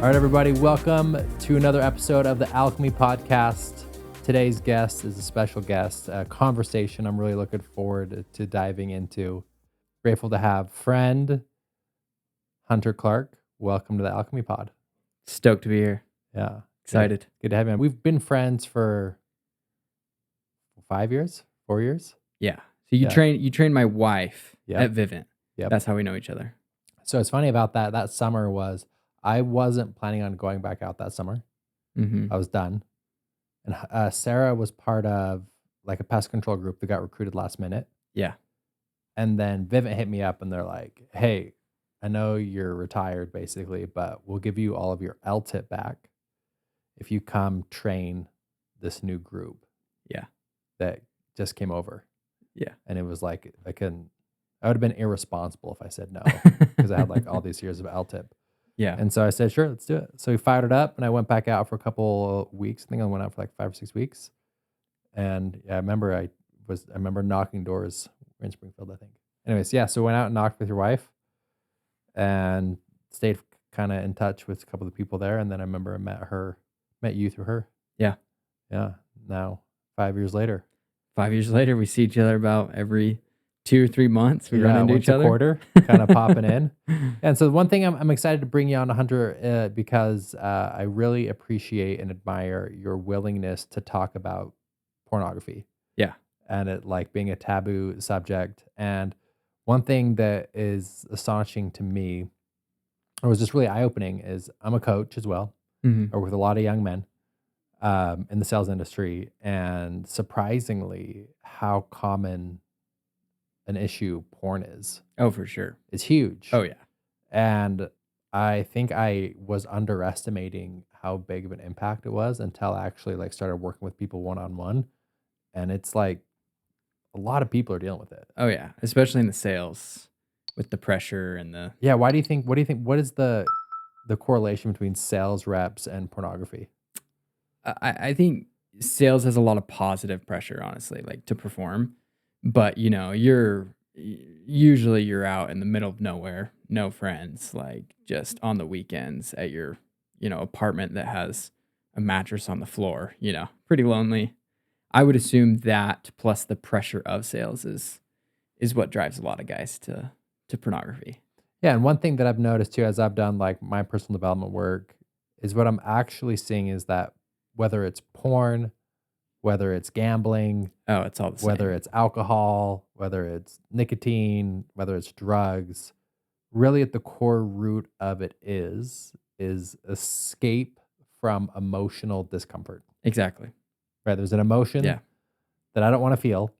All right, everybody, welcome to another episode of the Alchemy Podcast. Today's guest is a special guest, a conversation I'm really looking forward to diving into. Grateful to have friend Hunter Clark. Welcome to the Alchemy Pod. Stoked to be here. Yeah. Excited. Good to have you. We've been friends for 4 years. Yeah. So you trained my wife at Vivint. Yep. That's how we know each other. So it's funny about that. That summer was, I wasn't planning on going back out that summer. Mm-hmm. I was done. And Sarah was part of like a pest control group that got recruited last minute. Yeah. And then Vivint hit me up and they're like, hey, I know you're retired basically, but we'll give you all of your LTIP back if you come train this new group. Yeah. That just came over. Yeah. And it was like, I would have been irresponsible if I said no because I had like all these years of LTIP. Yeah. And so I said, sure, let's do it. So we fired it up and I went back out for a couple weeks. I think I went out for like 5 or 6 weeks. And yeah, I remember knocking doors in Springfield, I think. Anyways, yeah, so went out and knocked with your wife and stayed kind of in touch with a couple of the people there. And then I remember I met you through her. Yeah. Yeah. Now 5 years later. 5 years later, we see each other about every 2 or 3 months. We run into each other. A quarter, kind of popping in. And so one thing I'm excited to bring you on, Hunter, because I really appreciate and admire your willingness to talk about pornography. Yeah. And it like being a taboo subject. And one thing that is astonishing to me, or was just really eye-opening, is I'm a coach as well, or with a lot of young men in the sales industry. And surprisingly, how common an issue porn is. Oh, for sure. It's huge. Oh, yeah. And I think I was underestimating how big of an impact it was until I actually like started working with people one-on-one. And it's like a lot of people are dealing with it. Oh, yeah. Especially in the sales with the pressure and the... Yeah. What do you think, what is the correlation between sales reps and pornography? I think sales has a lot of positive pressure, honestly, like to perform. But, you're out in the middle of nowhere, no friends, like just on the weekends at your, apartment that has a mattress on the floor, pretty lonely. I would assume that plus the pressure of sales is what drives a lot of guys to pornography. Yeah. And one thing that I've noticed too, as I've done like my personal development work, is what I'm actually seeing is that whether it's porn, whether it's gambling, it's all the same. Whether it's alcohol, whether it's nicotine, whether it's drugs, really at the core root of it is escape from emotional discomfort. Exactly. Right? There's an emotion that I don't want to feel.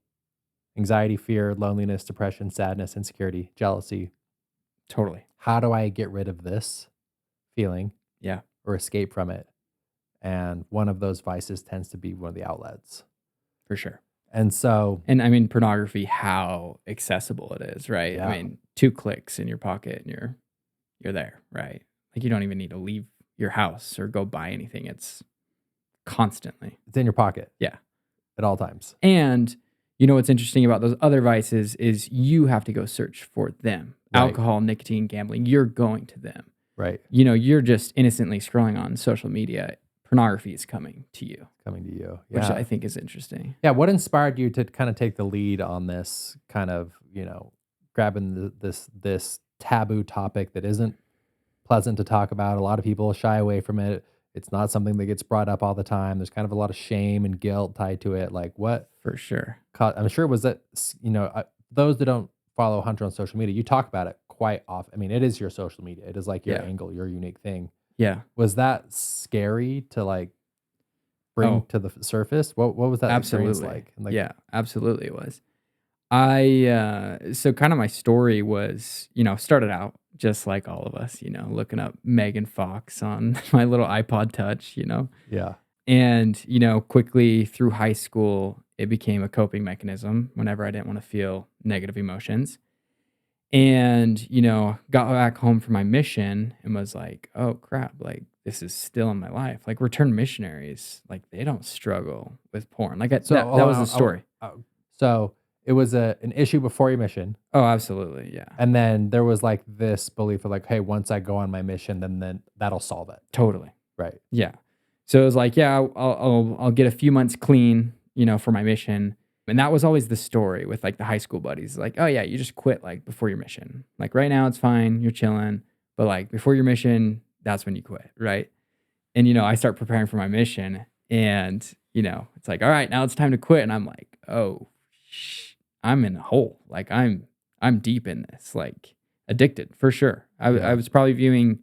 Anxiety, fear, loneliness, depression, sadness, insecurity, jealousy. Totally. How do I get rid of this feeling? Yeah. Or escape from it? And one of those vices tends to be one of the outlets. For sure. And so... And I mean, pornography, how accessible it is, right? Yeah. I mean, 2 clicks in your pocket and you're there, right? Like you don't even need to leave your house or go buy anything. It's constantly. It's in your pocket. Yeah. At all times. And what's interesting about those other vices is you have to go search for them. Right. Alcohol, nicotine, gambling, you're going to them. Right. You're just innocently scrolling on social media. Pornography is coming to you. Yeah. Which I think is interesting. Yeah. What inspired you to kind of take the lead on this kind of, grabbing this taboo topic that isn't pleasant to talk about? A lot of people shy away from it. It's not something that gets brought up all the time. There's kind of a lot of shame and guilt tied to it. Like what? For sure. I'm sure it was that, those that don't follow Hunter on social media, you talk about it quite often. I mean, it is your social media. It is like your angle, your unique thing. Yeah. Was that scary to like bring to the surface? What was that experience like? Yeah, absolutely it was. So kind of my story was, started out just like all of us, looking up Megan Fox on my little iPod Touch, Yeah. And, quickly through high school, it became a coping mechanism whenever I didn't want to feel negative emotions. And, got back home from my mission and was like, oh crap, like this is still in my life. Like returned missionaries, like they don't struggle with porn. Like that was the story. So it was an issue before your mission. Oh, absolutely. Yeah. And then there was like this belief of like, hey, once I go on my mission, then that'll solve it. Totally. Right. Yeah. So it was like, yeah, I'll get a few months clean, for my mission. And that was always the story with like the high school buddies. Like, oh yeah, you just quit like before your mission. Like right now it's fine, you're chilling. But like before your mission, that's when you quit. Right. And I start preparing for my mission and it's like, all right, now it's time to quit. And I'm like, oh, I'm in a hole. Like I'm deep in this, like addicted for sure. I was probably viewing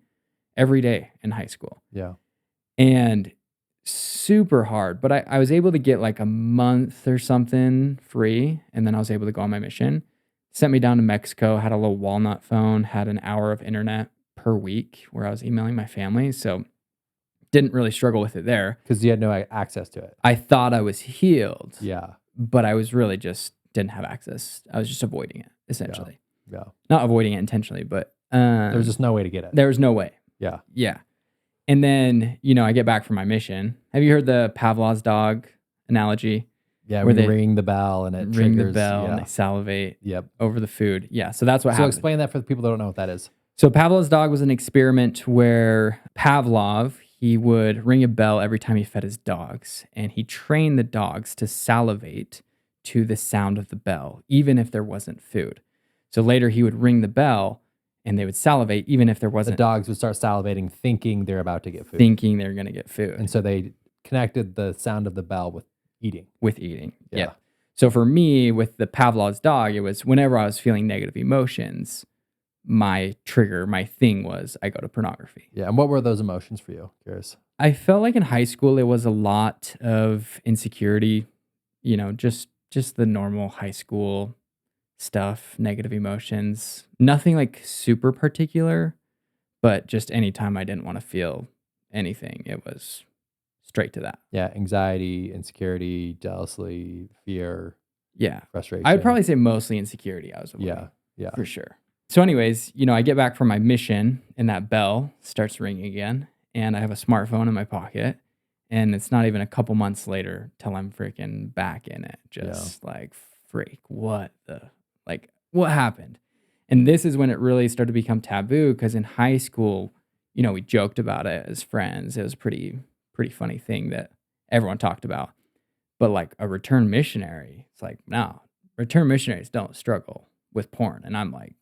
every day in high school. Yeah. And super hard, but I was able to get like a month or something free. And then I was able to go on my mission. Sent me down to Mexico, had a little walnut phone, had an hour of internet per week where I was emailing my family. So didn't really struggle with it there. Because you had no access to it. I thought I was healed. Yeah. But I was really just didn't have access. I was just avoiding it, essentially. Yeah. Not avoiding it intentionally, but there was just no way to get it. There was no way. Yeah. Yeah. And then, I get back from my mission. Have you heard the Pavlov's dog analogy? Yeah, where they ring the bell and it ring triggers. The bell and they salivate Yep. over the food. Yeah, so that's what happened. So explain that for the people that don't know what that is. So Pavlov's dog was an experiment where Pavlov, he would ring a bell every time he fed his dogs, and he trained the dogs to salivate to the sound of the bell, even if there wasn't food. So later he would ring the bell and they would salivate even if there wasn't. The dogs would start salivating thinking they're about to get food. Thinking they're going to get food. And so they connected the sound of the bell with eating. Yeah. So for me, with the Pavlov's dog, it was whenever I was feeling negative emotions, my trigger, my thing was I go to pornography. Yeah. And what were those emotions for you? Curious. I felt like in high school, it was a lot of insecurity, just the normal high school stuff, negative emotions, nothing like super particular, but just anytime I didn't want to feel anything, it was straight to that. Yeah. Anxiety, insecurity, jealousy, fear. Yeah. Frustration. I would probably say mostly insecurity. I was avoiding. Yeah. For sure. So anyways, I get back from my mission and that bell starts ringing again and I have a smartphone in my pocket and it's not even a couple months later till I'm freaking back in it. Just like, freak, what happened? And this is when it really started to become taboo because in high school, we joked about it as friends. It was a pretty funny thing that everyone talked about. But like a return missionary, it's like, no, return missionaries don't struggle with porn. And I'm like,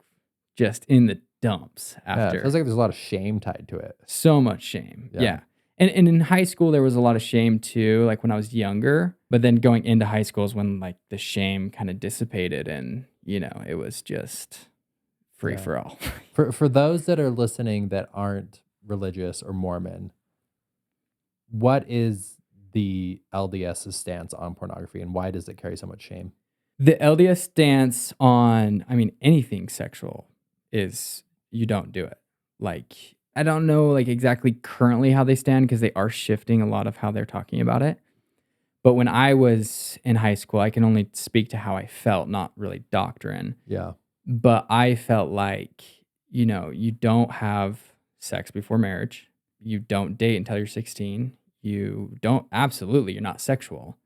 just in the dumps after. Yeah, it feels like there's a lot of shame tied to it. So much shame. Yeah. And in high school, there was a lot of shame too, like when I was younger. But then going into high school is when like the shame kind of dissipated and, it was just free for all. For those that are listening that aren't religious or Mormon, what is the LDS's stance on pornography and why does it carry so much shame? The LDS stance on, anything sexual is you don't do it. Like, I don't know like exactly currently how they stand because they are shifting a lot of how they're talking about it. But when I was in high school, I can only speak to how I felt, not really doctrine. Yeah. But I felt like, you don't have sex before marriage. You don't date until you're 16. You're not sexual.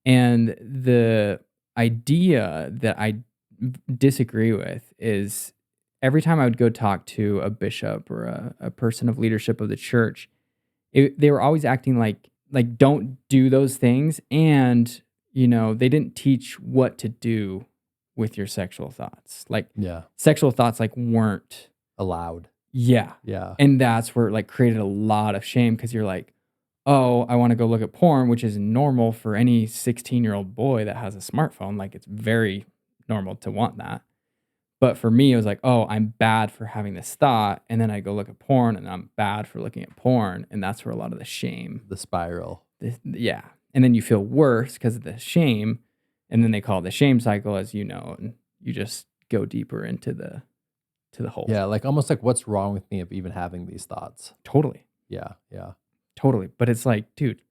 And the idea that I disagree with is every time I would go talk to a bishop or a person of leadership of the church, they were always acting like don't do those things. And, they didn't teach what to do with your sexual thoughts. Like sexual thoughts weren't allowed. Yeah. Yeah. And that's where it created a lot of shame because you're like, oh, I want to go look at porn, which is normal for any 16-year-old boy that has a smartphone. Like it's very normal to want that. But for me, it was like, oh, I'm bad for having this thought. And then I go look at porn and I'm bad for looking at porn. And that's where a lot of the shame. The spiral. Yeah. And then you feel worse because of the shame. And then they call it the shame cycle, as you know, and you just go deeper into the hole. Yeah. Like almost like what's wrong with me of even having these thoughts? Totally. Yeah. Yeah. Totally. But it's like, dude,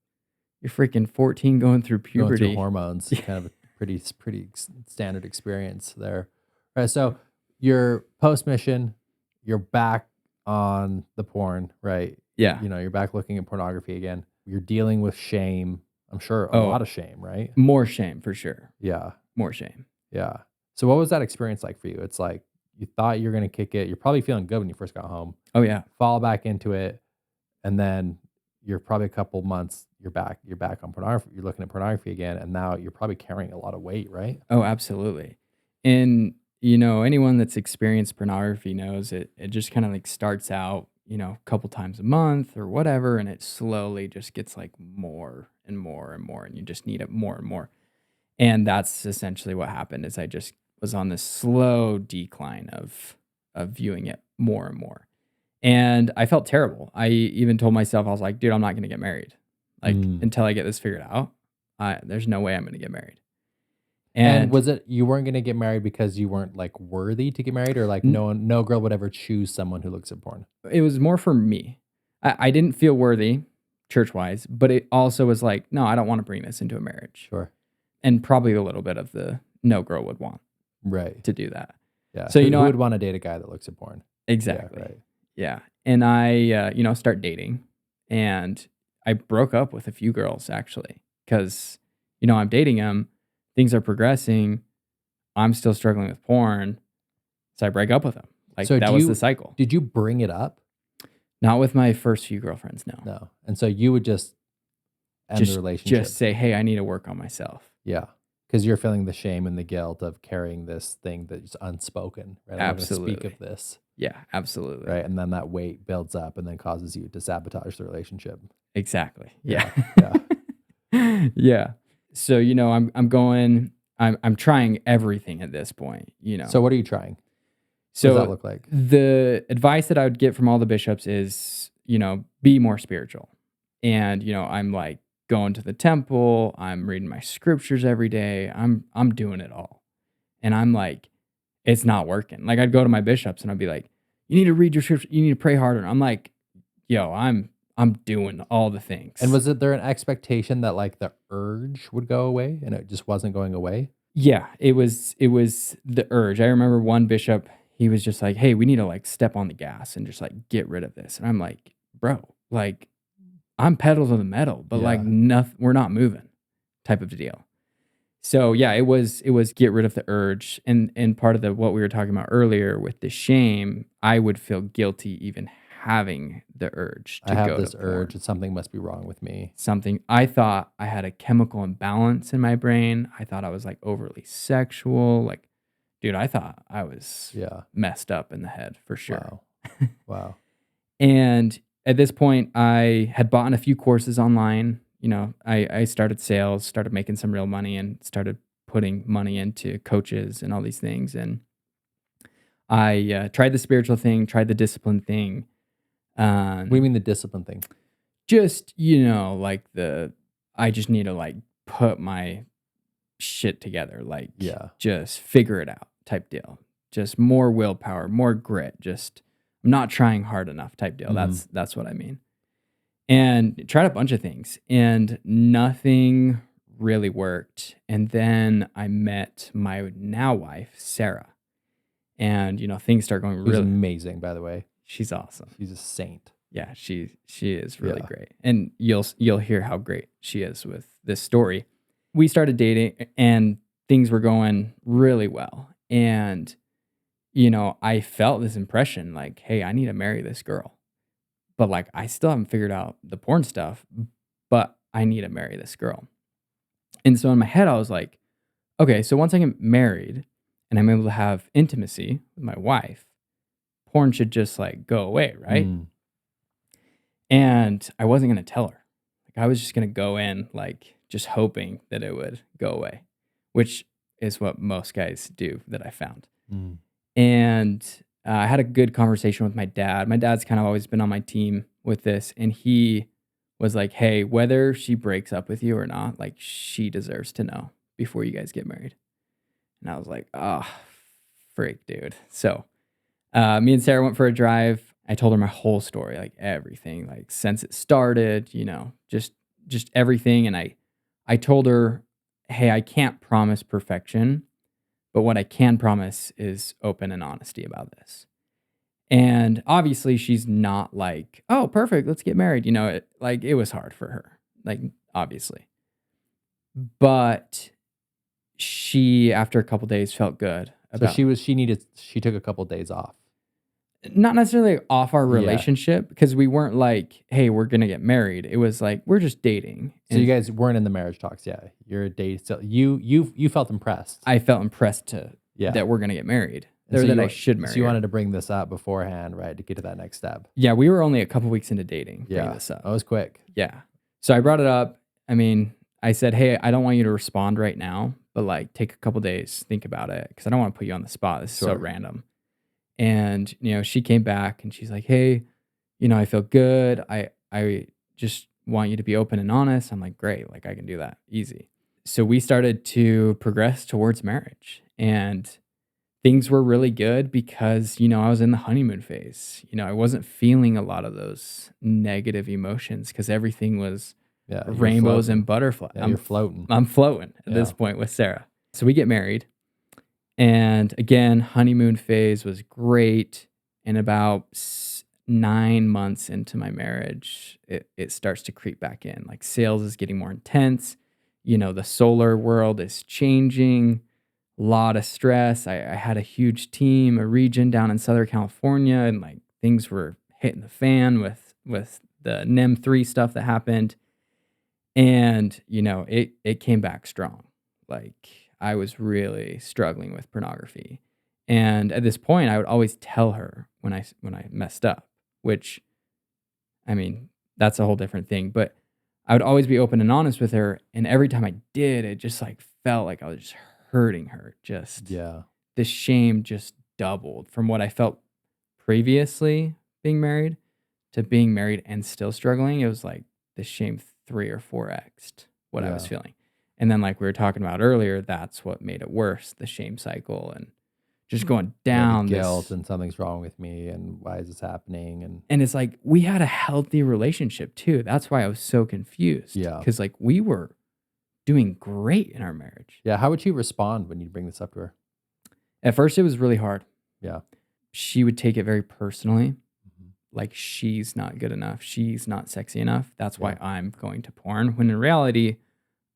you're freaking 14 going through puberty. Going through hormones. Kind of a pretty standard experience there. Right, so you're post-mission, you're back on the porn, right? Yeah. You're back looking at pornography again. You're dealing with shame. I'm sure a lot of shame, right? More shame for sure. Yeah. More shame. Yeah. So what was that experience like for you? It's like you thought you're gonna kick it. You're probably feeling good when you first got home. Oh, yeah. Fall back into it, and then you're probably a couple months. You're back on pornography. You're looking at pornography again, and now you're probably carrying a lot of weight, right? Oh, absolutely. And, anyone that's experienced pornography knows it just kind of like starts out, a couple times a month or whatever, and it slowly just gets like more and more and more, and you just need it more and more. And that's essentially what happened is I just was on this slow decline of viewing it more and more. And I felt terrible. I even told myself, I was like, dude, I'm not gonna get married. Like Mm. until I get this figured out, there's no way I'm gonna get married. And And was it you weren't gonna get married because you weren't like worthy to get married, or like n- no girl would ever choose someone who looks at porn? it was more for me. I didn't feel worthy church wise, but it also was like, no, I don't want to bring this into a marriage. Sure. And probably a little bit of the no girl would want Right. to do that. Yeah. So, Who would want to date a guy that looks at porn? Yeah. exactly. Right. Yeah. And I, start dating and I broke up with a few girls actually because, I'm dating them, things are progressing. I'm still struggling with porn. So I break up with them. Like So that was the cycle. did you bring it up? Not with my first few girlfriends, no. No. And so you would just end the relationship. Just say, hey, I need to work on myself. Yeah. Because you're feeling the shame and the guilt of carrying this thing that's unspoken, right? I'm not going to speak Absolutely. of this, Yeah, absolutely. right? And then that weight builds up and then causes you to sabotage the relationship. Exactly. Yeah. Yeah. Yeah. So, I'm trying everything at this point, So what are you trying? What So does that look like? the advice that I would get from all the bishops is, be more spiritual. And, I'm like going to the temple, I'm reading my scriptures every day. I'm doing it all. And I'm like, it's not working. Like I'd go to my bishops and I'd be like, you need to read your scripture, you need to pray harder. I'm like, yo, I'm doing all the things. And was there an expectation that like the urge would go away and it just wasn't going away? Yeah, it was the urge. I remember one bishop, he was just like, "Hey, we need to like step on the gas and just like get rid of this." And I'm like, "Bro, like I'm pedal to the metal, but like Yeah. nothing, we're not moving," type of deal. So yeah, it was get rid of the urge, and part of the what we were talking about earlier with the shame, I would feel guilty even having the urge I to have go this to urge porn. that something must be wrong with me. Something I thought I had a chemical imbalance in my brain. I thought I was like overly sexual. Like, dude, I thought I was Yeah. messed up in the head for sure. Wow. Wow. And at this point, I had bought a few courses online. I started sales, started making some real money, and started putting money into coaches and all these things. And I tried the spiritual thing, tried the discipline thing. What do you mean the discipline thing? Just, like I just need to like put my shit together, like Yeah. just figure it out type deal. Just more willpower, more grit. Just I'm not trying hard enough type deal. Mhm. That's what I mean. And tried a bunch of things and nothing really worked. And then I met my now wife, Sarah. And things start going She's really. amazing, by the way. She's awesome. She's a saint. Yeah, she is really Yeah. great. And you'll hear how great she is with this story. We started dating and things were going really well. And I felt this impression like, hey, I need to marry this girl. But like I still haven't figured out the porn stuff, but I need to marry this girl. And so in my head I was like, okay, so once I get married and I'm able to have intimacy with my wife, porn should just like go away, right? Mm. And I wasn't going to tell her. Like I was just going to go in like just hoping that it would go away, which is what most guys do that I found. Mm. And I had a good conversation with my dad. My dad's kind of always been on my team with this. And he was like, hey, whether she breaks up with you or not, like she deserves to know before you guys get married. And I was like, oh, freak, dude. So me and Sarah went for a drive. I told her my whole story, like everything, like since it started, just everything. And I told her, hey, I can't promise perfection, but what I can promise is open and honesty about this. And obviously she's not like, oh, perfect, let's get married. It was hard for her, like obviously. But she, after a couple days, felt good So about she took a couple days off. not necessarily off our Yeah. relationship because we weren't like, hey, we're gonna get married. It was like we're just dating. So you guys weren't in the marriage talks yet. You're a date. So you felt impressed. I felt impressed Yeah. that we're gonna get married. And Or so that you I should marry So you her. wanted to bring this up beforehand, right, to get to that next step. Yeah, we were only a couple weeks into dating. Yeah, Bringing this up. that was quick. Yeah. So I brought it up. I mean, I said, hey, I don't want you to respond right now, but like take a couple days, think about it, because I don't want to put you on the spot. This is so Sure. random. And she came back and she's like, hey, I feel good. I just want you to be open and honest. I'm like, great, like I can do that easy. So we started to progress towards marriage, and things were really good because I was in the honeymoon phase. I wasn't feeling a lot of those negative emotions because everything was Yeah, you're rainbows floating. and butterflies. Yeah, you're floating. I'm floating at this Yeah. point with Sarah. So we get married. And again, honeymoon phase was great. And about 9 months into my marriage, it starts to creep back in. Like sales is getting more intense. The solar world is changing. A lot of stress. I had a huge team, a region down in Southern California, and like things were hitting the fan with the NEM 3 stuff that happened. And it came back strong. Like I was really struggling with pornography. And at this point I would always tell her when I messed up, which I mean, that's a whole different thing, but I would always be open and honest with her, and every time I did, it just like felt like I was just hurting her. Just Yeah. the shame just doubled from what I felt previously being married to being married and still struggling. It was like the shame 3 or 4x'd what I was Yeah. feeling. And then like we were talking about earlier, that's what made it worse, the shame cycle and just going Yeah, down the guilt this. and something's wrong with me and why is this happening? And And it's like we had a healthy relationship too. That's why I was so confused. Yeah. Because like we were doing great in our marriage. yeah, how would she respond when you bring this up to her? At first it was really hard. Yeah. She would take it very personally. Mhm. Like she's not good enough. She's not sexy enough. That's why Yeah. I'm going to porn. When in reality,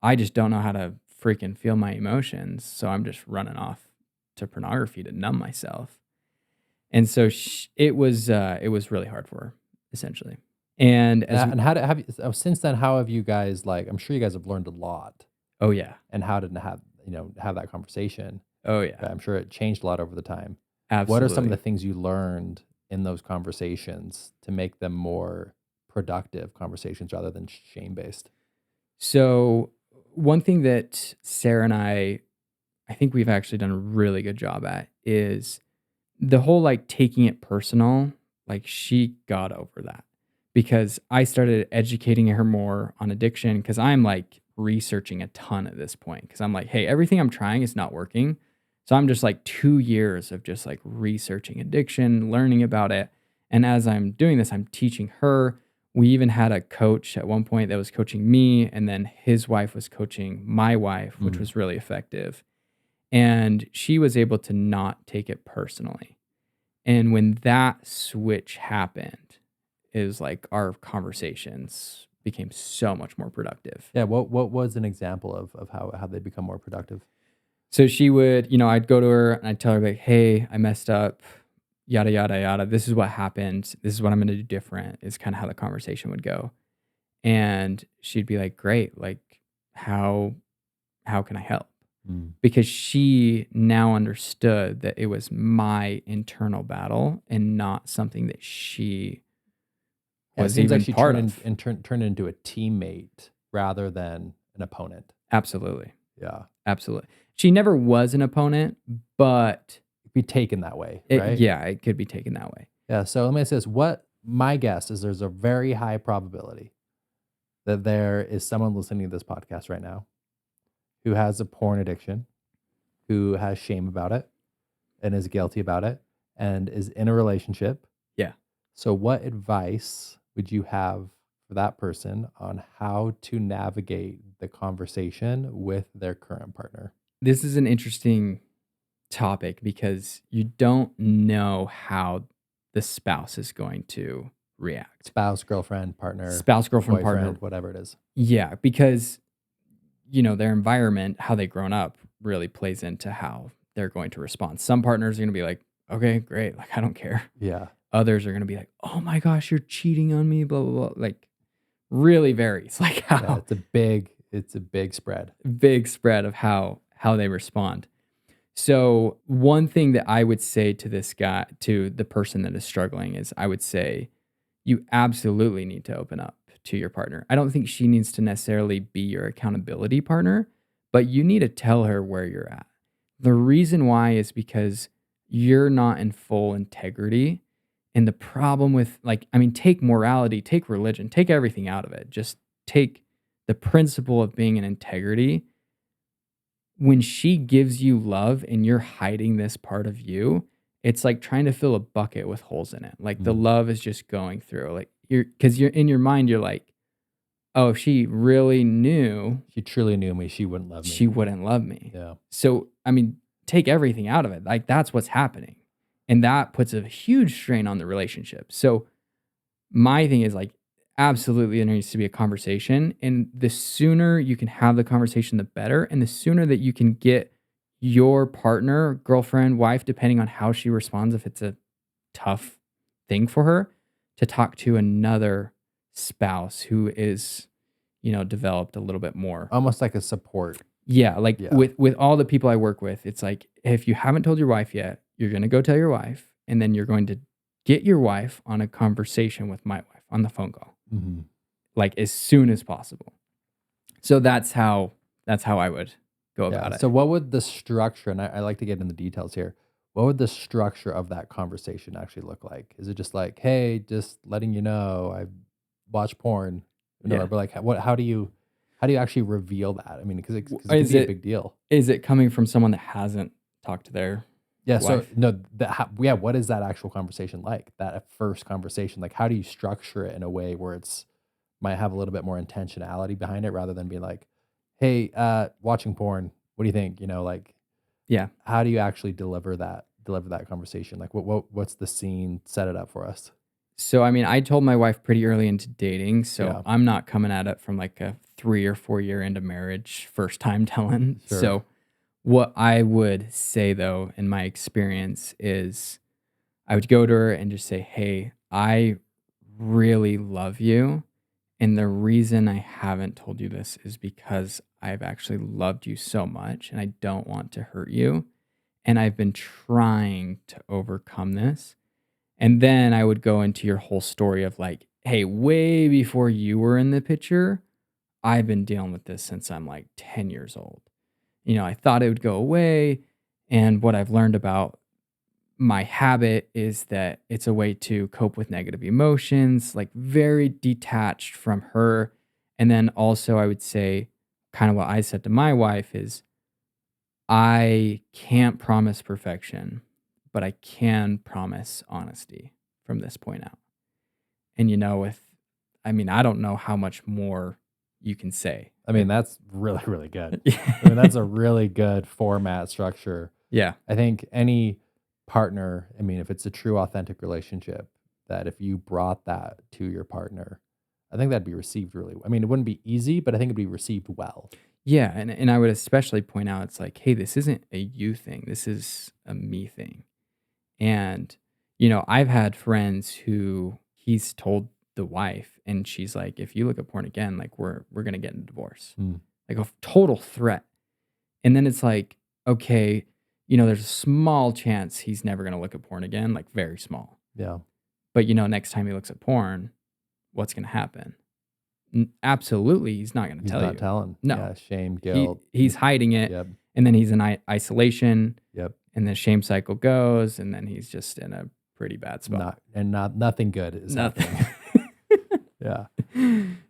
I just don't know how to freaking feel my emotions. So I'm just running off to pornography to numb myself. And so it was really hard for her, essentially. And And how have you, since then, how have you guys, like, I'm sure you guys have learned a lot oh yeah, and how to have that conversation. oh yeah, I'm sure it changed a lot over the time. absolutely. What are some of the things you learned in those conversations to make them more productive conversations rather than shame based? So one thing that Sarah and I think we've actually done a really good job at is the whole like taking it personal. Like she got over that because I started educating her more on addiction because I'm like researching a ton at this point because I'm like, hey, everything I'm trying is not working. So I'm just like 2 years of just like researching addiction, learning about it. And as I'm doing this, I'm teaching her. We even had a coach at one point that was coaching me, and then his wife was coaching my wife, which Mhm. was really effective. And she was able to not take it personally. And when that switch happened, is like our conversations became so much more productive. Yeah. What was an example of how they become more productive? So she would, I'd go to her and I'd tell her like, hey, I messed up, yada, yada, yada. This is what happened. This is what I'm going to do different is kind of how the conversation would go. And she'd be like, great. Like how can I help? Mm. Because she now understood that it was my internal battle and not something that she Yeah, it was seems even like she part turned of. turned into a teammate rather than an opponent. Absolutely. Yeah. Absolutely. She never was an opponent, but Be taken that way, right? yeah, it could be taken that way. Yeah. So let me say this. What my guess is there's a very high probability that there is someone listening to this podcast right now who has a porn addiction, who has shame about it and is guilty about it and is in a relationship. Yeah. So what advice would you have for that person on how to navigate the conversation with their current partner? This is an interesting topic because you don't know how the spouse is going to react. Spouse, girlfriend, partner, Spouse, girlfriend, boyfriend, partner. whatever it is. Yeah, because their environment, how they grown up, really plays into how they're going to respond. Some partners are going to be like, okay, great. Like, I don't care. Yeah. Others are going to be like, oh my gosh, you're cheating on me, blah, blah, blah. Like, really varies. Like Yeah. how It's a big spread. big spread of how they respond. So one thing that I would say to this guy, to the person that is struggling, is I would say you absolutely need to open up to your partner. I don't think she needs to necessarily be your accountability partner, but you need to tell her where you're at. The reason why is because you're not in full integrity. And the problem with, like, I mean, take morality, take religion, take everything out of it. Just take the principle of being in integrity. When she gives you love and you're hiding this part of you, it's like trying to fill a bucket with holes in it. Like the love is just going through. Like because you're in your mind, you're like, oh, if she really knew, She truly knew me, she wouldn't love me. she wouldn't love me. Yeah. So, I mean, take everything out of it. Like that's what's happening. And that puts a huge strain on the relationship. So my thing is like, absolutely there needs to be a conversation. And the sooner you can have the conversation, the better. And the sooner that you can get your partner, girlfriend, wife, depending on how she responds, if it's a tough thing for her, to talk to another spouse who is, developed a little bit more. Almost like a support. Yeah, like Yeah. with all the people I work with, it's like if you haven't told your wife yet, you're going to go tell your wife, and then you're going to get your wife on a conversation with my wife on the phone call, like as soon as possible. So that's how I would go about it. So what would the structure, and I like to get in the details here, what would the structure of that conversation actually look like? Is it just like, hey, just letting you know I watch porn? Yeah. But like, how do you actually reveal that? I mean, because it can Is be a it- big deal. Is it coming from someone that hasn't talked to their Yeah. So wife? no, what is that actual conversation like? That first conversation, like how do you structure it in a way where it's might have a little bit more intentionality behind it rather than being like, hey, watching porn, what do you think? Like, Yeah. how do you actually deliver that conversation? Like what's the scene? Set it up for us. So, I mean, I told my wife pretty early into dating, so Yeah. I'm not coming at it from like a 3 or 4 year into marriage, first time telling. Sure. So, what I would say though, in my experience, is I would go to her and just say, hey, I really love you. And the reason I haven't told you this is because I've actually loved you so much and I don't want to hurt you. And I've been trying to overcome this. And then I would go into your whole story of like, hey, way before you were in the picture, I've been dealing with this since I'm like 10 years old. I thought it would go away. And what I've learned about my habit is that it's a way to cope with negative emotions, like very detached from her. And then also, I would say, kind of what I said to my wife is, I can't promise perfection, but I can promise honesty from this point out. And I don't know how much more you can say. I mean, that's really, really good. I mean, that's a really good format structure. Yeah. I think any partner, I mean, if it's a true authentic relationship, that if you brought that to your partner, I think that'd be received really. I mean, it wouldn't be easy, but I think it'd be received well. Yeah, and I would especially point out it's like, hey, this isn't a you thing. This is a me thing. And I've had friends who he's told the wife, and she's like, if you look at porn again, like we're gonna get in a divorce, like a total threat. And then it's like, okay, there's a small chance he's never gonna look at porn again, like very small. Yeah. But next time he looks at porn, what's gonna happen? Absolutely, he's not gonna He's tell not you. telling. No. Yeah. Shame, guilt. He's hiding it, Yep. and then he's in isolation, Yep. and the shame cycle goes, and then he's just in a pretty bad spot. Nothing good is Nothing. happening. Yeah.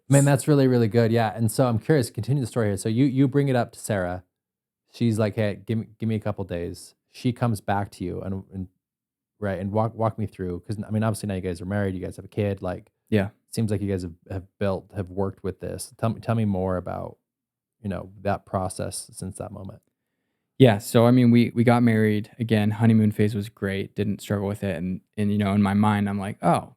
Man, that's really, really good. Yeah. And so I'm curious, continue the story here. So you bring it up to Sarah. She's like, hey, give me a couple days. She comes back to you and right. And walk me through. Cause I mean, obviously now you guys are married, you guys have a kid. Like, Yeah. seems like you guys have worked with this. Tell me more about, that process since that moment. Yeah. So I mean, we got married again. Honeymoon phase was great. Didn't struggle with it. And in my mind, I'm like, oh,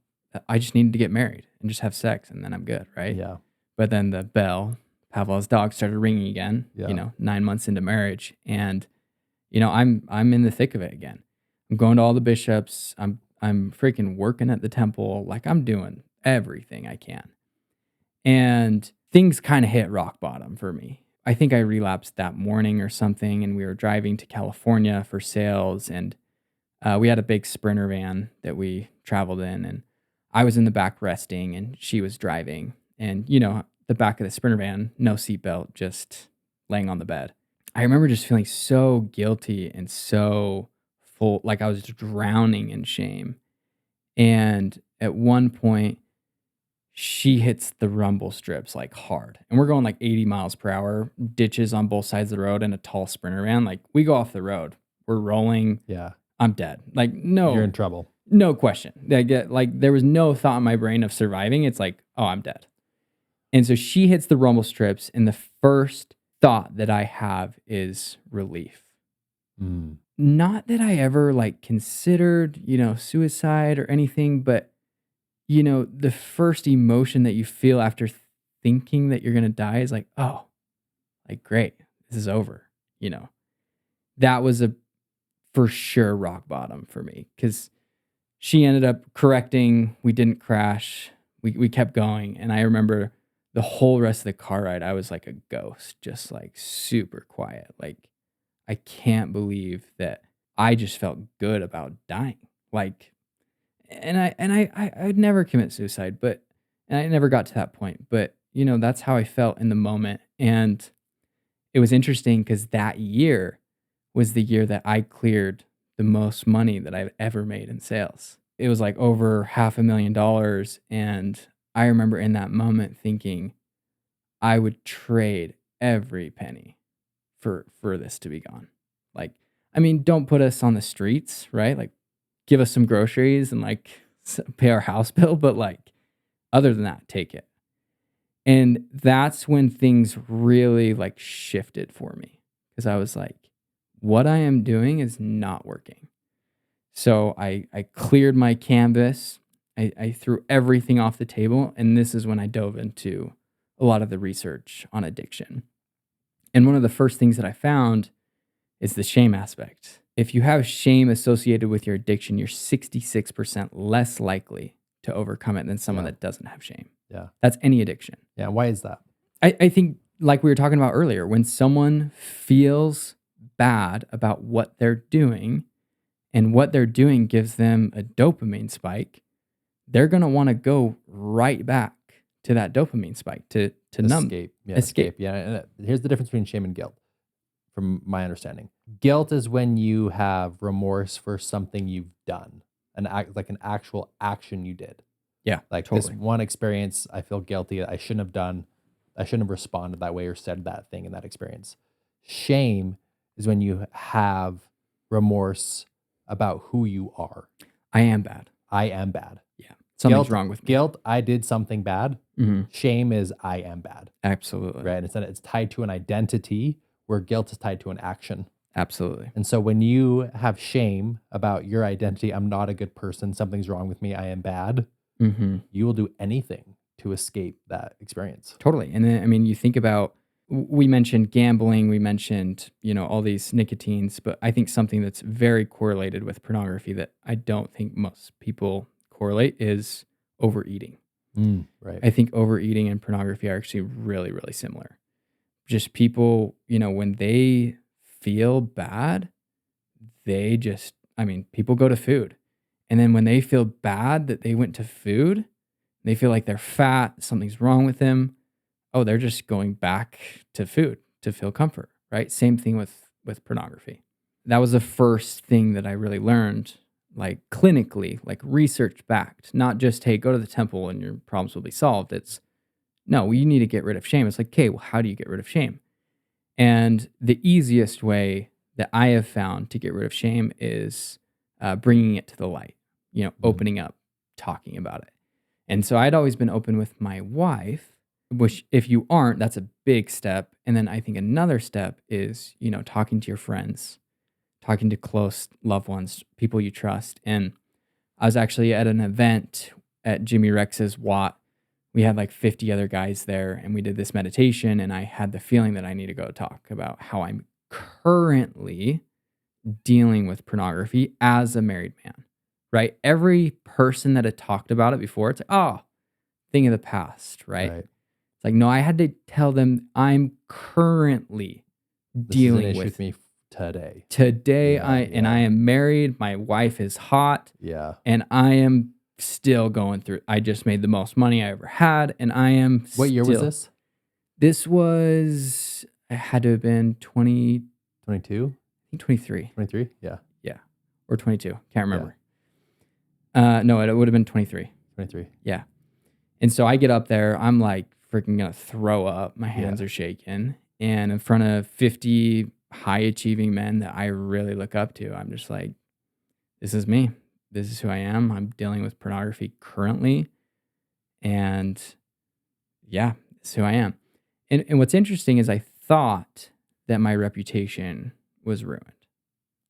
I just needed to get married and just have sex, and then I'm good, right? Yeah. But then the bell Pavlov's dog started ringing again, Yeah. 9 months into marriage. And, I'm in the thick of it again. I'm going to all the bishops. I'm freaking working at the temple. Like, I'm doing everything I can. And things kind of hit rock bottom for me. I think I relapsed that morning or something, and we were driving to California for sales, and we had a big Sprinter van that we traveled in, and I was in the back resting, and she was driving. And, the back of the Sprinter van, no seatbelt, just laying on the bed. I remember just feeling so guilty and so full, like I was drowning in shame. And at one point, she hits the rumble strips like hard. And we're going like 80 miles per hour, ditches on both sides of the road, and a tall Sprinter van. Like, we go off the road. We're rolling. Yeah. I'm dead. Like, You're in trouble. no question. Like, there was no thought in my brain of surviving. It's like, oh, I'm dead. And so she hits the rumble strips, and the first thought that I have is relief. Mm. Not that I ever like considered, suicide or anything, but the first emotion that you feel after thinking that you're going to die is like, oh, like, great, this is over. That was a for sure rock bottom for me, because she ended up correcting. We didn't crash. We kept going. And I remember the whole rest of the car ride, I was like a ghost, just like super quiet. Like, I can't believe that I just felt good about dying. Like, I'd never commit suicide, and I never got to that point, but that's how I felt in the moment. And it was interesting because that year was the year that I cleared the most money that I've ever made in sales. It was like over $500,000. And I remember in that moment thinking I would trade every penny for this to be gone. Like, I mean, don't put us on the streets, right? Like, give us some groceries and like pay our house bill, but like, other than that, take it. And that's when things really like shifted for me, because I was like, what I am doing is not working. So I cleared my canvas. I threw everything off the table. And this is when I dove into a lot of the research on addiction. And one of the first things that I found is the shame aspect. If you have shame associated with your addiction, you're 66% less likely to overcome it than someone that doesn't have shame. Yeah. That's any addiction. Yeah. Why is that? I think, like we were talking about earlier, when someone feels bad about what they're doing, and what they're doing gives them a dopamine spike, they're going to want to go right back to that dopamine spike to numb. Escape. Yeah. Escape. Yeah. And here's the difference between shame and guilt, from my understanding. Guilt is when you have remorse for something you've done, like an actual action you did. Yeah, like totally. This one experience, I feel guilty. I shouldn't have done. I shouldn't have responded that way or said that thing in that experience. Shame is when you have remorse about who you are. I am bad. I am bad. Yeah, something's wrong with me. Guilt, I did something bad. Mm-hmm. Shame is I am bad. Absolutely. Right. It's tied to an identity, where guilt is tied to an action. Absolutely. And so when you have shame about your identity, I'm not a good person, something's wrong with me, I am bad, you will do anything to escape that experience. Totally. And then, I mean, you think about, we mentioned gambling, we mentioned, all these nicotines, but I think something that's very correlated with pornography that I don't think most people correlate is overeating. Right. I think overeating and pornography are actually really, really similar. Just people, when they feel bad, people go to food. And then when they feel bad that they went to food, they feel like they're fat, something's wrong with them. Oh, they're just going back to food to feel comfort, right? Same thing with pornography. That was the first thing that I really learned, like clinically, like research backed, not just, hey, go to the temple and your problems will be solved. It's, no, you need to get rid of shame. It's like, okay, well, how do you get rid of shame? And the easiest way that I have found to get rid of shame is bringing it to the light, opening up, talking about it. And so I'd always been open with my wife, which if you aren't, that's a big step. And then I think another step is, talking to your friends, talking to close loved ones, people you trust. And I was actually at an event at Jimmy Rex's Watt we had like 50 other guys there, and we did this meditation, and I had the feeling that I need to go talk about how I'm currently dealing with pornography as a married man, right? Every person that had talked about it before, it's like, oh, thing of the past, right? Right. It's like, no, I had to tell them I'm currently This is an dealing issue with with me today. today. Yeah, And I yeah, am married. My wife is hot, yeah. and I am still going through. I just made the most money I ever had, and I am What year was still. this? This was, it had to have been 20, I 22? think 23. 23? Yeah, Yeah. Or 22. Can't yeah. remember. No, it would have been 23. 23. Yeah. And so I get up there, I'm like freaking gonna throw up. My Yeah. hands are shaking. And in front of 50 high achieving men that I really look up to, I'm just like, this is me. This is who I am. I'm dealing with pornography currently. And yeah, this is who I am. And what's interesting is I thought that my reputation was ruined.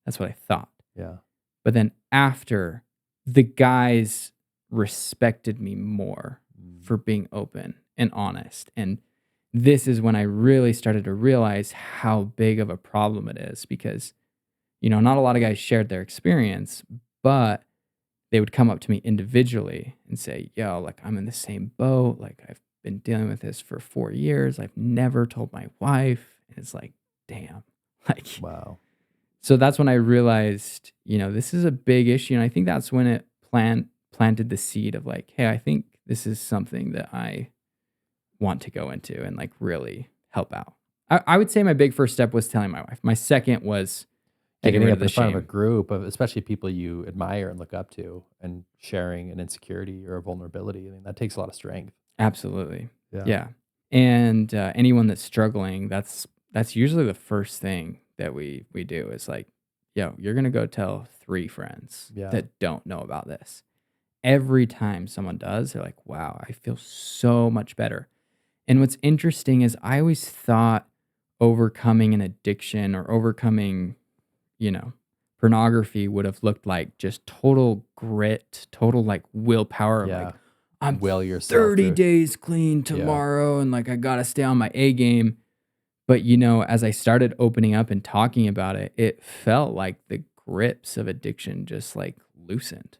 That's what I thought. Yeah. But then after, the guys respected me more for being open and honest. And this is when I really started to realize how big of a problem it is, because, not a lot of guys shared their experience, but they would come up to me individually and say, yo, like, I'm in the same boat. Like, I've been dealing with this for 4 years. I've never told my wife. And it's like, damn. Like, Wow. so that's when I realized, this is a big issue. And I think that's when it planted the seed of like, hey, I think this is something that I want to go into and like really help out. I would say my big first step was telling my wife. My second was getting rid up of the in front of a shame. group of especially people you admire and look up to, and sharing an insecurity or a vulnerability. I mean, that takes a lot of strength. Absolutely. Yeah. Yeah. And anyone that's struggling, that's usually the first thing that we do is like, yo, you're going to go tell 3 friends Yeah. that don't know about this. Every time someone does, they're like, wow, I feel so much better. And what's interesting is I always thought overcoming an addiction or overcoming, pornography would have looked like just total grit, total like willpower. Yeah. Like, I'm Will yourself 30 through. days clean tomorrow, and like I got to stay on my A game. But, as I started opening up and talking about it, it felt like the grips of addiction just like loosened.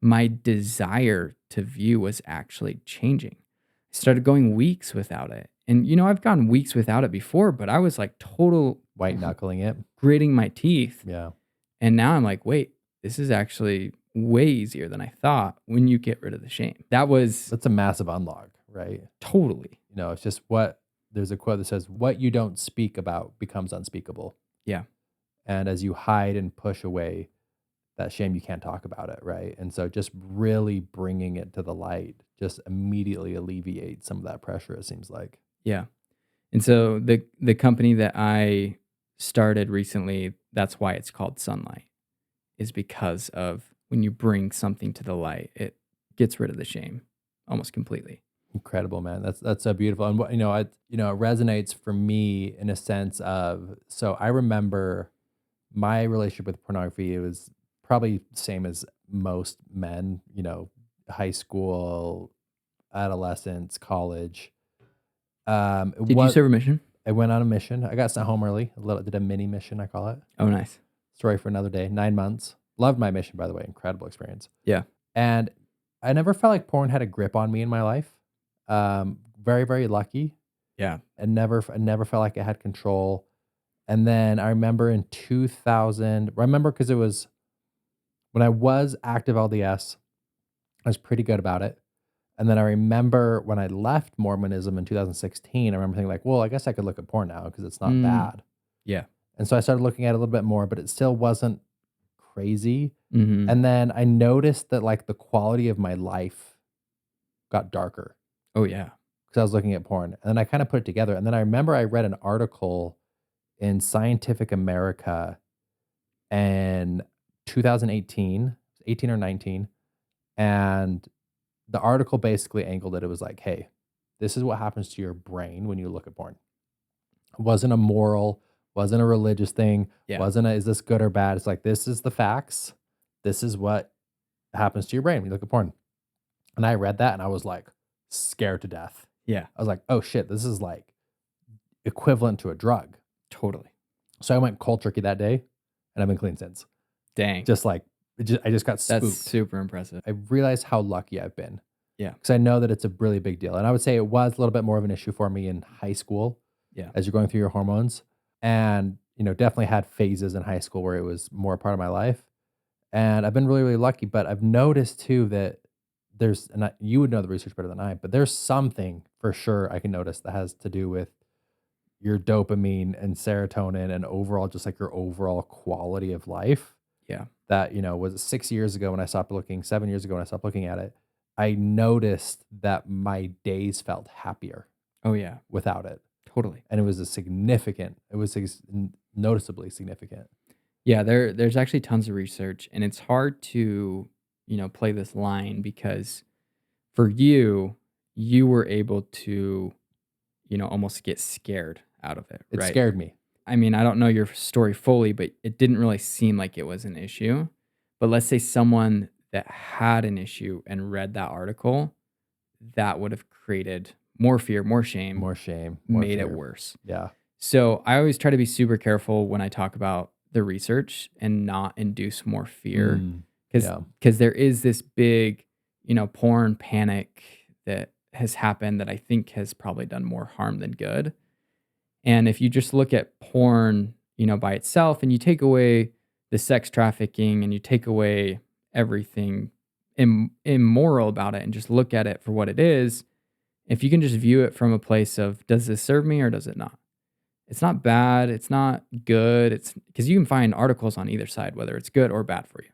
My desire to view was actually changing. I started going weeks without it. And, I've gone weeks without it before, but I was like total White knuckling it. gritting my teeth. Yeah. And now I'm like, wait, this is actually way easier than I thought when you get rid of the shame. That's a massive unlock, right? Totally. It's just there's a quote that says, what you don't speak about becomes unspeakable. Yeah. And as you hide and push away that shame, you can't talk about it, right? And so just really bringing it to the light just immediately alleviates some of that pressure, it seems like. Yeah. And so the company that I started recently, that's why it's called Sunlight, is because of when you bring something to the light, it gets rid of the shame almost completely. Incredible, man. That's so beautiful. And what it resonates for me in a sense of, so I remember my relationship with pornography. It was probably same as most men, high school, adolescence, college. Did you serve a mission? I went on a mission. I got sent home early. Did a mini mission, I call it. Oh, nice. Story for another day. 9 months. Loved my mission, by the way. Incredible experience. Yeah. And I never felt like porn had a grip on me in my life. Very, very lucky. Yeah. I never felt like I had control. And then I remember in 2000, because it was when I was active LDS, I was pretty good about it. And then I remember when I left Mormonism in 2016, I remember thinking like, well, I guess I could look at porn now because it's not bad. Yeah. And so I started looking at it a little bit more, but it still wasn't crazy. Mm-hmm. And then I noticed that like the quality of my life got darker Oh, yeah. because I was looking at porn. And then I kind of put it together. And then I remember I read an article in Scientific America in 2018, 18 or 19. And the article basically angled it. It was like, hey, this is what happens to your brain when you look at porn. It wasn't a moral, wasn't a religious thing, Yeah. wasn't is this good or bad? It's like, this is the facts. This is what happens to your brain when you look at porn. And I read that and I was like scared to death. Yeah. I was like, oh shit, this is like equivalent to a drug. Totally. So I went cold turkey that day, and I've been clean since. Dang. Just like I just got That's spooked. super impressive. I realized how lucky I've been. Yeah. Because I know that it's a really big deal, and I would say it was a little bit more of an issue for me in high school. Yeah. As you're going through your hormones, and definitely had phases in high school where it was more a part of my life. And I've been really, really lucky. But I've noticed too that you would know the research better than I, but there's something for sure I can notice that has to do with your dopamine and serotonin and overall, just like your overall quality of life. Yeah. That, was 6 years ago when I stopped looking, 7 years ago when I stopped looking at it, I noticed that my days felt happier Oh yeah. without it. Totally. And it was noticeably significant. Yeah, there's actually tons of research, and it's hard to, play this line because for you, you were able to, almost get scared out of it, It right? scared me. I mean, I don't know your story fully, but it didn't really seem like it was an issue. But let's say someone that had an issue and read that article, that would have created more fear, more shame, More shame, more made it fear. worse. Yeah. So I always try to be super careful when I talk about the research and not induce more fear because Yeah. there is this big, porn panic that has happened that I think has probably done more harm than good. And if you just look at porn, by itself and you take away the sex trafficking and you take away everything immoral about it and just look at it for what it is, if you can just view it from a place of, does this serve me or does it not? It's not bad. It's not good. It's because you can find articles on either side, whether it's good or bad for you.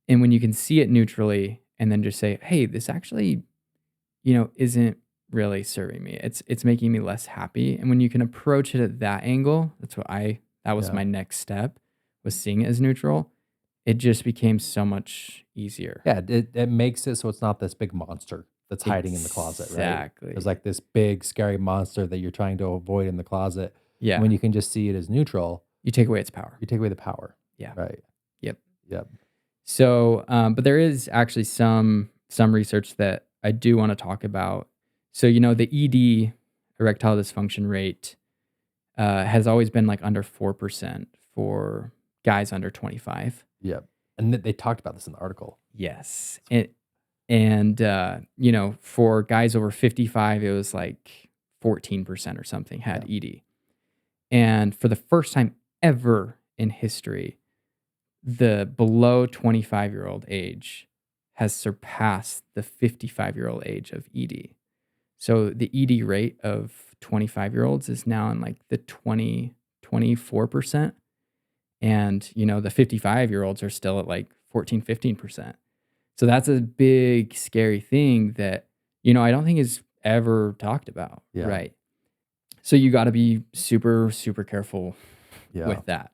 And when you can see it neutrally and then just say, hey, this actually, isn't really serving me. It's making me less happy. And when you can approach it at that angle, that was Yeah. my next step, was seeing it as neutral. It just became so much easier. Yeah. It makes it so it's not this big monster that's hiding in the closet, right? Exactly. There's like this big, scary monster that you're trying to avoid in the closet. Yeah. When you can just see it as neutral, You take away its power. you take away the power. Yeah. Right. Yep. Yep. So, but there is actually some research that I do want to talk about. So, the ED, erectile dysfunction rate, has always been like under 4% for guys under 25. Yep. And they talked about this in the article. Yes. And for guys over 55, it was like 14% or something had ED. And for the first time ever in history, the below 25-year-old age has surpassed the 55-year-old age of ED. So the ED rate of 25-year-olds is now in like the 24%. And, the 55-year-olds are still at like 15%. So that's a big, scary thing that, I don't think is ever talked about. Yeah. Right. So you got to be super, super careful with that.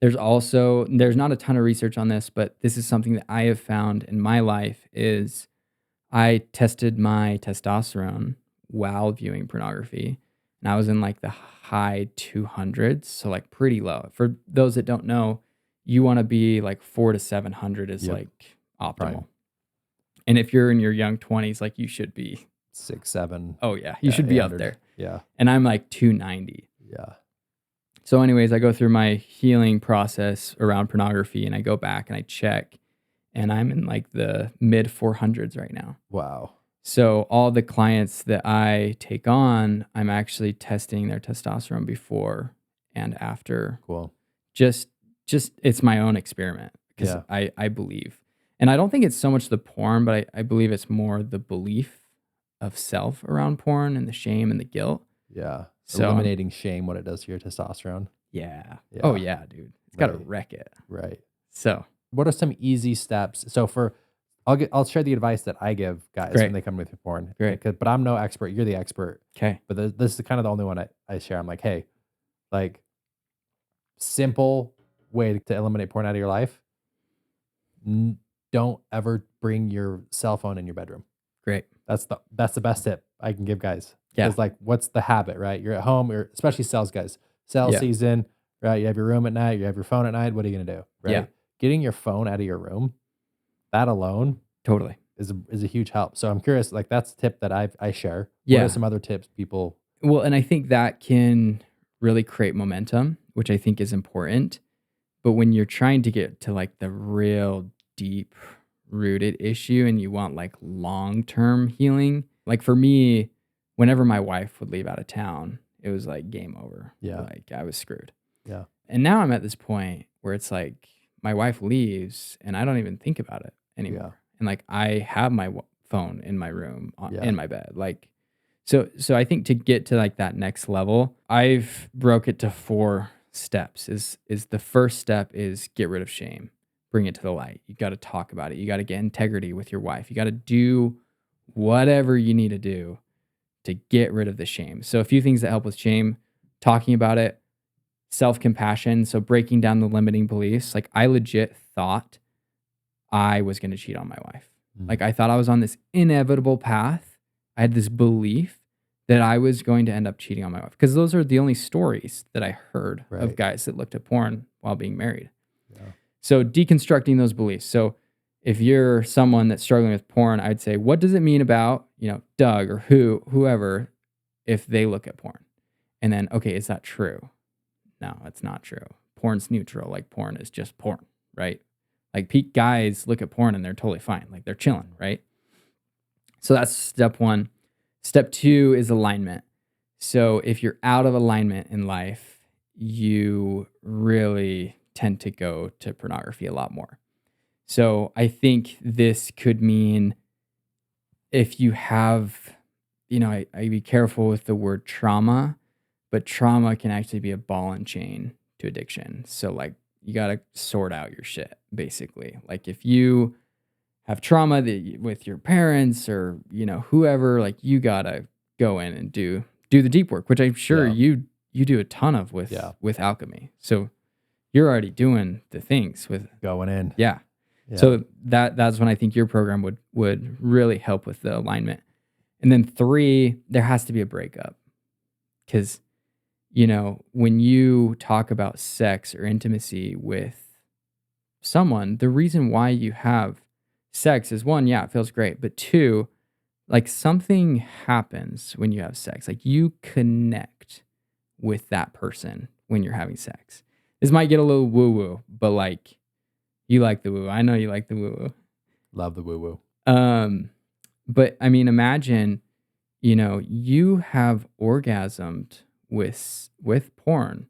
There's not a ton of research on this, but this is something that I have found in my life is I tested my testosterone while viewing pornography, and I was in like the high 200s, so like pretty low. For those that don't know, you want to be like 400 to 700 is like optimal. Prime. And if you're in your young 20s, like you should be 6, 7. Oh yeah, you should be up 800. there. Yeah. And I'm like 290. Yeah. So anyways, I go through my healing process around pornography and I go back and I check and I'm in like the mid 400s right now. Wow. So all the clients that I take on, I'm actually testing their testosterone before and after. Cool. Just it's my own experiment because I believe. And I don't think it's so much the porn, but I believe it's more the belief of self around porn and the shame and the guilt. Yeah. So eliminating shame, what it does to your testosterone. Yeah. Yeah. Oh yeah, dude. It's got to wreck it. Right. So what are some easy steps? So I'll share the advice that I give guys when they come with porn. Great. But I'm no expert. You're the expert. Okay. But this is kind of the only one I share. I'm like, hey, like simple way to eliminate porn out of your life. Don't ever bring your cell phone in your bedroom. Great. That's the best tip I can give guys. Yeah. It's like, what's the habit, right? You're at home, or especially sales guys. Sales season, right? You have your room at night, you have your phone at night. What are you gonna do? Right? Yeah. Getting your phone out of your room, that alone, Totally is a huge help. So I'm curious, like that's a tip that I share. What are Yeah. some other tips people? Well, and I think that can really create momentum, which I think is important. But when you're trying to get to like the real deep rooted issue and you want like long-term healing, like for me, whenever my wife would leave out of town, it was like game over. Yeah. Like I was screwed. Yeah. And now I'm at this point where it's like my wife leaves and I don't even think about it anymore. Yeah. And like I have my phone in my room Yeah. in my bed. Like so I think to get to like that next level, I've broke it to 4 steps. Is the first step is get rid of shame. Bring it to the light. You got to talk about it. You got to get integrity with your wife. You got to do whatever you need to do to get rid of the shame. So a few things that help with shame, talking about it, self-compassion, so breaking down the limiting beliefs. Like I legit thought I was going to cheat on my wife. Like I thought I was on this inevitable path. I had this belief that I was going to end up cheating on my wife because those are the only stories that I heard of guys that looked at porn while being married. Yeah. So deconstructing those beliefs. So if you're someone that's struggling with porn, I'd say, what does it mean about, Doug or whoever, if they look at porn? And then, okay, is that true? No, it's not true. Porn's neutral. Like porn is just porn, right? Like peak guys look at porn and they're totally fine. Like they're chilling, right? So that's step 1. Step 2 is alignment. So if you're out of alignment in life, you really tend to go to pornography a lot more. So I think this could mean if you have, I be careful with the word trauma, but trauma can actually be a ball and chain to addiction. So like you got to sort out your shit, basically. Like if you have trauma with your parents or, whoever, like you got to go in and do the deep work, which I'm sure you do a ton of with Alchemy. So you're already doing the things with going in. Yeah. So that's when I think your program would really help with the alignment. And then 3, there has to be a breakup. Because, when you talk about sex or intimacy with someone, the reason why you have sex is 1, yeah, it feels great. But 2, like something happens when you have sex. Like you connect with that person when you're having sex. This might get a little woo-woo, but like you like the woo. I know you like the woo-woo. Love the woo-woo. But I mean, imagine, you have orgasmed with porn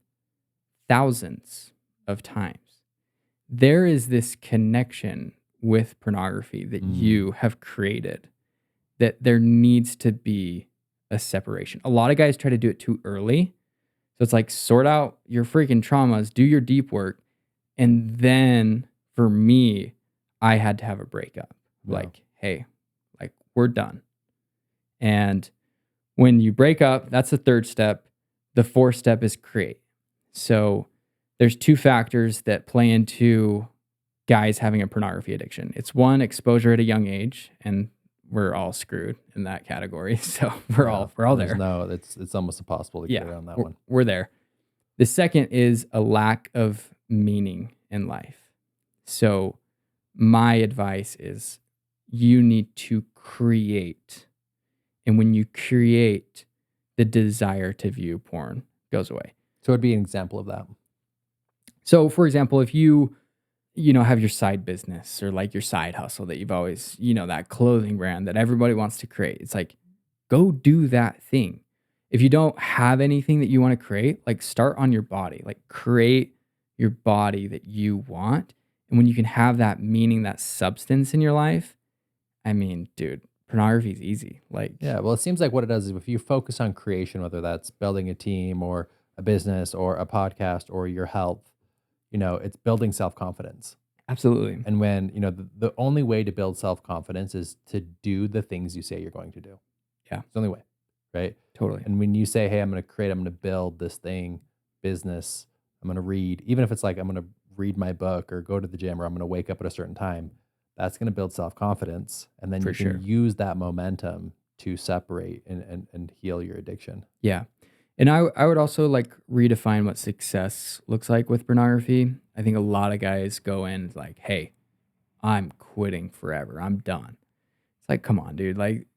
thousands of times. There is this connection with pornography that you have created that there needs to be a separation. A lot of guys try to do it too early. So it's like sort out your freaking traumas, do your deep work. And then for me, I had to have a breakup. Like, hey, like we're done. And when you break up, that's the 3rd step. The 4th step is create. So there's 2 factors that play into guys having a pornography addiction. It's 1, exposure at a young age, and we're all screwed in that category. So we're all there. No, it's almost impossible to carry on that one. We're there. The second is a lack of meaning in life. So my advice is you need to create. And when you create, the desire to view porn goes away. So it'd be an example of that. So for example, if you have your side business or like your side hustle that you've always, that clothing brand that everybody wants to create, it's like, go do that thing. If you don't have anything that you want to create, like start on your body, like create your body that you want. And when you can have that meaning, that substance in your life, I mean, dude, pornography is easy. Like, yeah, well, it seems like what it does is if you focus on creation, whether that's building a team or a business or a podcast or your health, it's building self-confidence. Absolutely. And when, the only way to build self-confidence is to do the things you say you're going to do. Yeah. It's the only way, right? Totally. And when you say, hey, I'm going to build this thing, business, I'm going to read, even if it's like, I'm going to read my book or go to the gym or I'm going to wake up at a certain time, that's going to build self-confidence. And then you can use that momentum to separate and heal your addiction. Yeah. And I would also like redefine what success looks like with pornography. I think a lot of guys go in like, hey, I'm quitting forever. I'm done. It's like, come on, dude. Like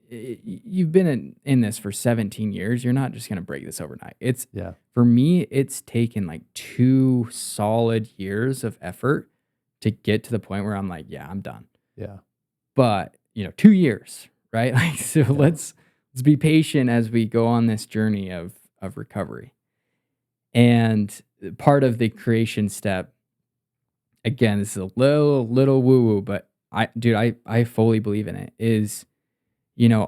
you've been in this for 17 years. You're not just going to break this overnight. Yeah. For me, it's taken like 2 solid years of effort to get to the point where I'm like, yeah, I'm done. Yeah. But, 2 years, right? Like, so Yeah. let's be patient as we go on this journey of recovery. And part of the creation step, again, this is a little woo-woo, but I fully believe in it, is,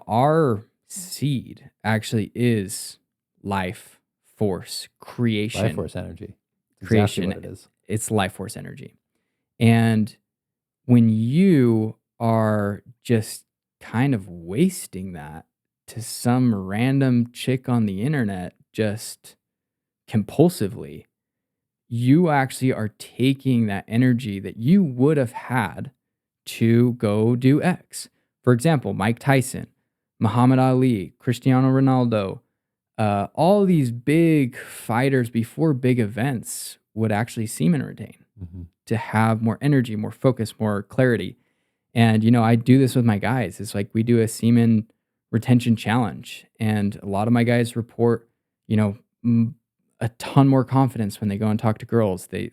our seed actually is life force creation. Life force energy. Exactly Creation. what it is. It's life force energy. And when you are just kind of wasting that to some random chick on the internet just compulsively, you actually are taking that energy that you would have had to go do X. For example, Mike Tyson, Muhammad Ali, Cristiano Ronaldo, all these big fighters before big events would actually semen retain to have more energy, more focus, more clarity. And, I do this with my guys. It's like we do a semen retention challenge. And a lot of my guys report, a ton more confidence when they go and talk to girls. They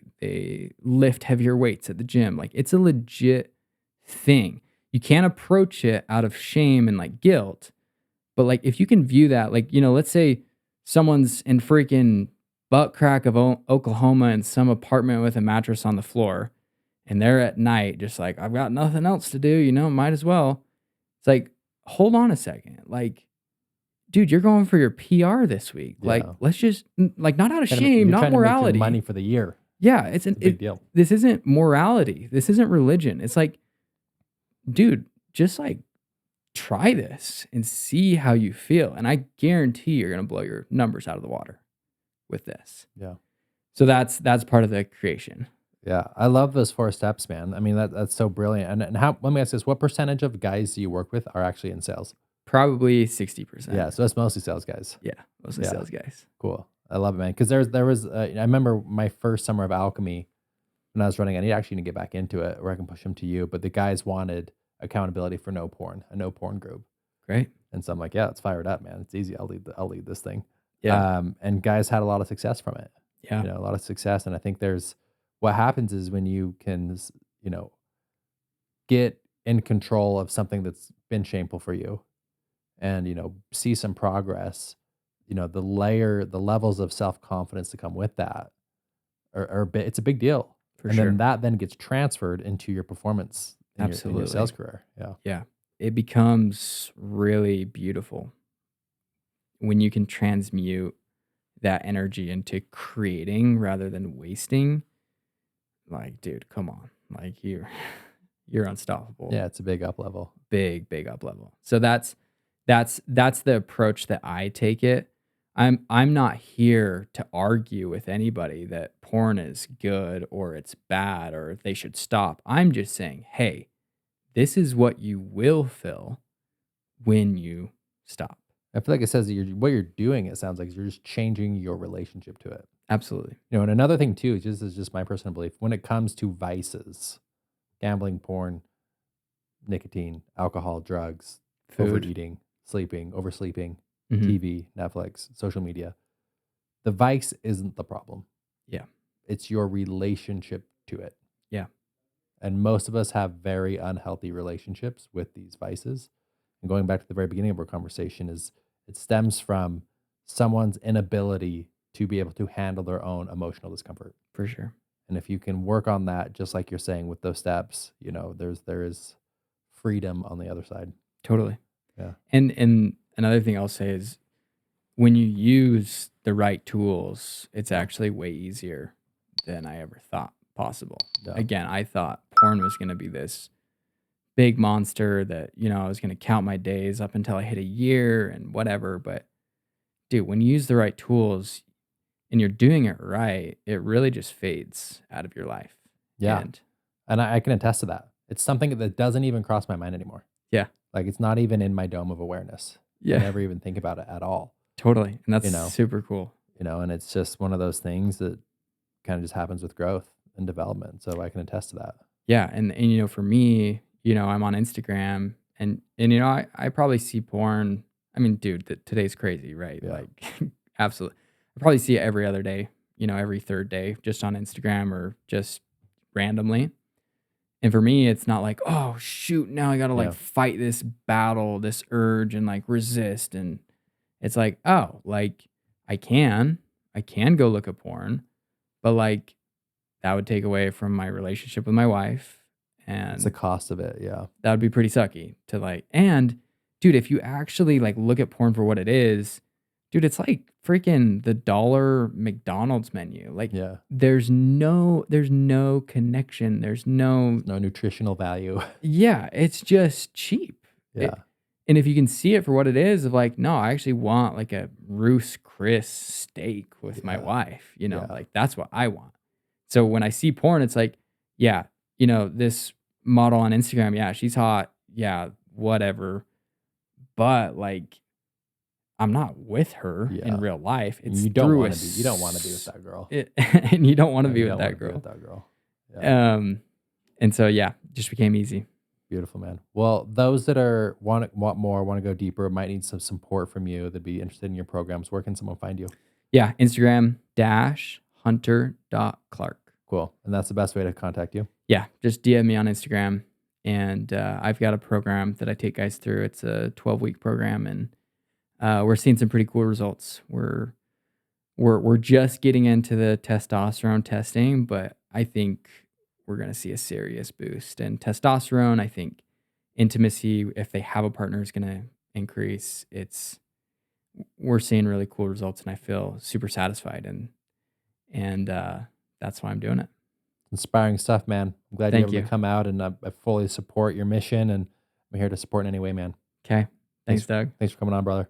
lift heavier weights at the gym. Like, it's a legit thing. You can't approach it out of shame and like guilt. But like, if you can view that, like, let's say someone's in freaking butt crack of Oklahoma in some apartment with a mattress on the floor, and they're at night just like, I've got nothing else to do, might as well. It's like, hold on a second. Like, dude, you're going for your PR this week. Yeah. Like, let's just, like, not out of You're shame, not trying to make your morality. money for the year. Yeah, it's a big deal. This isn't morality. This isn't religion. It's like, dude, just like try this and see how you feel. And I guarantee you're going to blow your numbers out of the water with this. Yeah. So that's part of the creation. Yeah. I love those 4 steps, man. I mean, that's so brilliant. And how, let me ask this, what percentage of guys you work with are actually in sales? Probably 60%. Yeah. So it's mostly sales guys. Yeah. Mostly sales guys. Cool. I love it, man. Because there was, I remember my first summer of Alchemy when I was running. I need to get back into it, or I can push them to you. But the guys wanted accountability for no porn, a no porn group. Great. And so I'm like, yeah, let's fire it up, man. It's easy. I'll lead this thing. Yeah. And guys had a lot of success from it. Yeah. A lot of success. And I think what happens is when you can, get in control of something that's been shameful for you, and see some progress, the levels of self-confidence that come with that are it's a big deal. For and sure. then that then gets transferred into your performance in Absolutely. your sales career. Yeah. Yeah. It becomes really beautiful when you can transmute that energy into creating rather than wasting. Like, dude, come on. Like, you're unstoppable. Yeah, it's a big up level. Big up level. So that's the approach that I take it. I'm not here to argue with anybody that porn is good or it's bad or they should stop. I'm just saying, hey, this is what you will feel when you stop. I feel like it says that what you're doing, it sounds like you're just changing your relationship to it. Absolutely. And another thing too, this is just my personal belief, when it comes to vices, gambling, porn, nicotine, alcohol, drugs, Food. overeating, sleeping, oversleeping, Mhm. TV, Netflix, social media, the vice isn't the problem. Yeah. It's your relationship to it. Yeah. And most of us have very unhealthy relationships with these vices. And going back to the very beginning of our conversation, is it stems from someone's inability to be able to handle their own emotional discomfort. For sure. And if you can work on that, just like you're saying with those steps, there is freedom on the other side. Totally. Yeah. And another thing I'll say is when you use the right tools, it's actually way easier than I ever thought possible. Yeah. Again, I thought porn was going to be this big monster that, I was going to count my days up until I hit a year and whatever. But dude, when you use the right tools and you're doing it right, it really just fades out of your life. Yeah. And I can attest to that. It's something that doesn't even cross my mind anymore. Yeah. Like, it's not even in my dome of awareness. Yeah. I never even think about it at all. Totally. And that's super cool. And it's just one of those things that kind of just happens with growth and development. So I can attest to that. Yeah. And for me, I'm on Instagram And I probably see porn. I mean, dude, today's crazy, right? Yeah. Like, absolutely. I probably see it every other day, every third day, just on Instagram or just randomly. And for me, it's not like, oh shoot, now I gotta like Yeah. fight this battle, this urge, and like resist. And it's like, oh, like I can go look at porn, but like that would take away from my relationship with my wife, It's the and cost of it. Yeah. that would be pretty sucky to like. And dude, if you actually like look at porn for what it is, dude, it's like freaking the dollar McDonald's menu. Like Yeah. there's no connection. There's no, No nutritional value. yeah, it's just cheap. Yeah. And if you can see it for what it is, of like, no, I actually want like a Ruth's Chris steak with my Yeah. wife, Yeah. like that's what I want. So when I see porn, it's like, yeah, this model on Instagram, yeah, she's hot, yeah, whatever. But like, I'm not with her Yeah. in real life. It's You don't through want to be. You don't want to be with that girl. and you don't want to Yeah, be you with don't that wanna be girl. with that girl. Yeah. And so yeah, just became easy. Beautiful, man. Well, those that are want more, want to go deeper, might need some support from you. That'd be interested in your programs. Where can someone find you? Yeah, Instagram _hunter.clark. Cool. And that's the best way to contact you. Yeah, just DM me on Instagram, and I've got a program that I take guys through. It's a 12-week program, and we're seeing some pretty cool results. We're just getting into the testosterone testing, but I think we're going to see a serious boost. And testosterone, I think intimacy, if they have a partner, is going to increase. We're seeing really cool results, and I feel super satisfied, and that's why I'm doing it. Inspiring stuff, man. I'm glad Thank you're able to you. come out, and I fully support your mission, and I'm here to support in any way, man. Okay. Thanks, Doug. Thanks for coming on, brother.